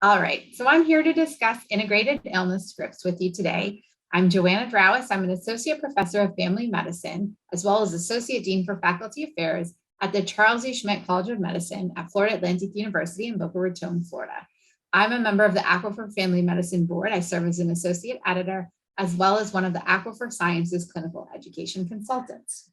All right, so I'm here to discuss integrated illness scripts with you today. I'm Joanna Drowis. I'm an associate professor of family medicine, as well as associate dean for faculty affairs at the Charles E. Schmidt College of Medicine at Florida Atlantic University in Boca Raton, Florida. I'm a member of the Aquifer Family Medicine Board. I serve as an associate editor, as well as one of the Aquifer Sciences clinical education consultants.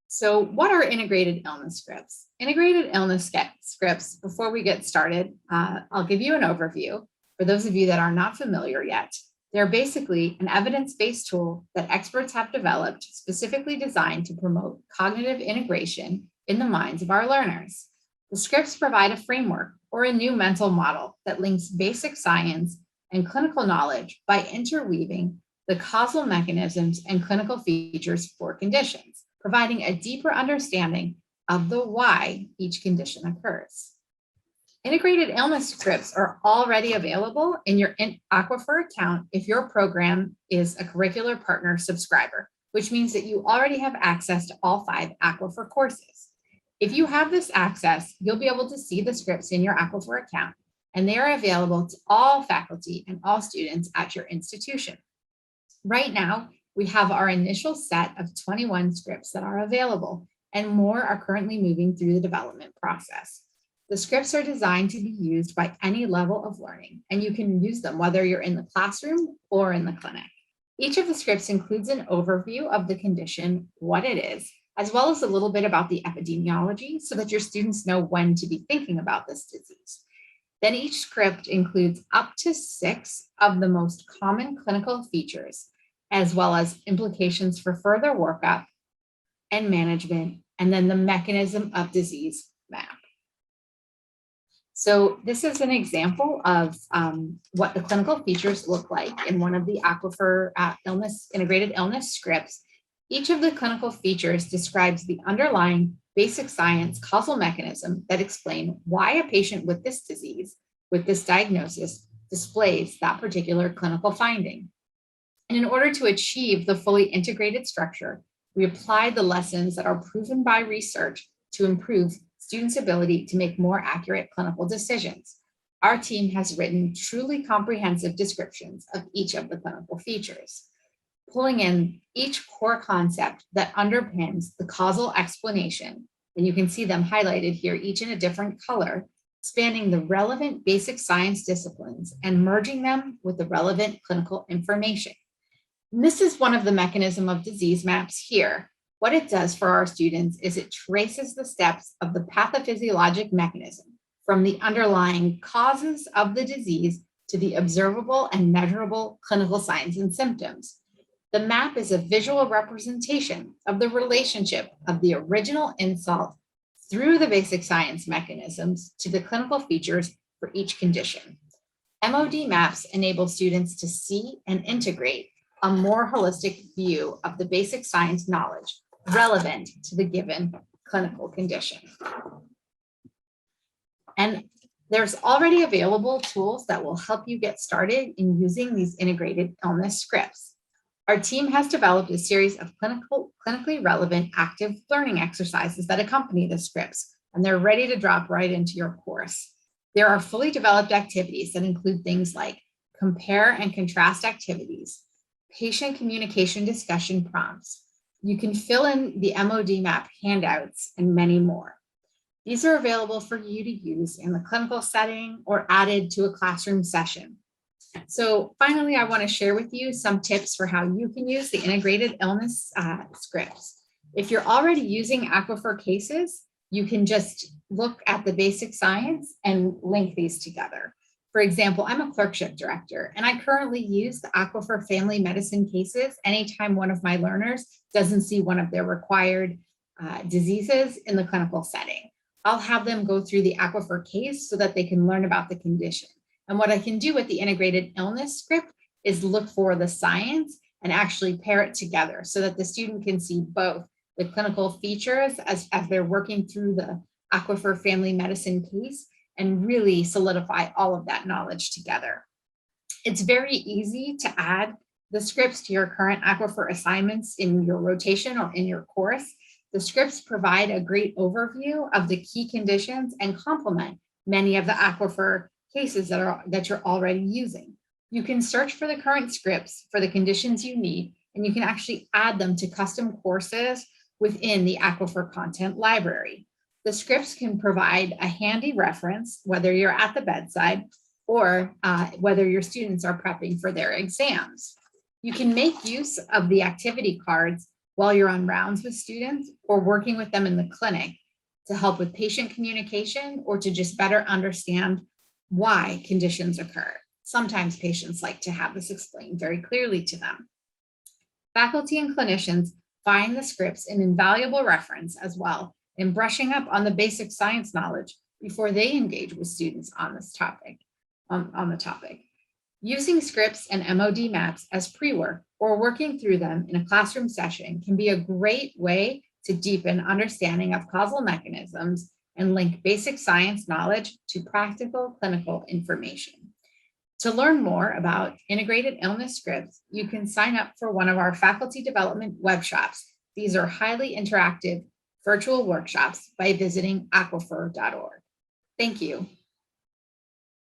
So what are integrated illness scripts? Integrated illness scripts, before we get started, I'll give you an overview. For those of you that are not familiar yet, they're basically an evidence-based tool that experts have developed specifically designed to promote cognitive integration in the minds of our learners. The scripts provide a framework or a new mental model that links basic science and clinical knowledge by interweaving the causal mechanisms and clinical features for conditions, providing a deeper understanding of the why each condition occurs. Integrated illness scripts are already available in your Aquifer account if your program is a curricular partner subscriber, which means that you already have access to all 5 Aquifer courses. If you have this access, you'll be able to see the scripts in your Aquifer account, and they are available to all faculty and all students at your institution. Right now, we have our initial set of 21 scripts that are available, and more are currently moving through the development process. The scripts are designed to be used by any level of learning, and you can use them whether you're in the classroom or in the clinic. Each of the scripts includes an overview of the condition, what it is, as well as a little bit about the epidemiology so that your students know when to be thinking about this disease. Then each script includes up to 6 of the most common clinical features, as well as implications for further workup and management, and then the mechanism of disease map. So this is an example of what the clinical features look like in one of the Aquifer integrated illness scripts. Each of the clinical features describes the underlying basic science causal mechanism that explain why a patient with this disease, with this diagnosis, displays that particular clinical finding. And in order to achieve the fully integrated structure, we apply the lessons that are proven by research to improve students' ability to make more accurate clinical decisions. Our team has written truly comprehensive descriptions of each of the clinical features, pulling in each core concept that underpins the causal explanation. And you can see them highlighted here, each in a different color, spanning the relevant basic science disciplines and merging them with the relevant clinical information. And this is one of the mechanism of disease maps here. What it does for our students is it traces the steps of the pathophysiologic mechanism from the underlying causes of the disease to the observable and measurable clinical signs and symptoms. The map is a visual representation of the relationship of the original insult through the basic science mechanisms to the clinical features for each condition. MOD maps enable students to see and integrate a more holistic view of the basic science knowledge relevant to the given clinical condition. And there's already available tools that will help you get started in using these integrated illness scripts. Our team has developed a series of clinically relevant active learning exercises that accompany the scripts, and they're ready to drop right into your course. There are fully developed activities that include things like compare and contrast activities, patient communication discussion prompts. You can fill in the MOD map handouts and many more. These are available for you to use in the clinical setting or added to a classroom session. So finally, I want to share with you some tips for how you can use the integrated illness scripts. If you're already using Aquifer cases, you can just look at the basic science and link these together. For example, I'm a clerkship director, and I currently use the Aquifer family medicine cases anytime one of my learners doesn't see one of their required diseases in the clinical setting. I'll have them go through the Aquifer case so that they can learn about the condition. And what I can do with the integrated illness script is look for the science and actually pair it together so that the student can see both the clinical features as they're working through the Aquifer family medicine case and really solidify all of that knowledge together. It's very easy to add the scripts to your current Aquifer assignments in your rotation or in your course. The scripts provide a great overview of the key conditions and complement many of the Aquifer cases that you're already using. You can search for the current scripts for the conditions you need, and you can actually add them to custom courses within the Aquifer content library. The scripts can provide a handy reference, whether you're at the bedside or whether your students are prepping for their exams. You can make use of the activity cards while you're on rounds with students or working with them in the clinic to help with patient communication or to just better understand why conditions occur. Sometimes patients like to have this explained very clearly to them. Faculty and clinicians find the scripts an invaluable reference as well in brushing up on the basic science knowledge before they engage with students on this topic. Using scripts and MOD maps as pre-work or working through them in a classroom session can be a great way to deepen understanding of causal mechanisms and link basic science knowledge to practical clinical information. To learn more about integrated illness scripts, you can sign up for one of our faculty development workshops. These are highly interactive virtual workshops by visiting aquifer.org. Thank you.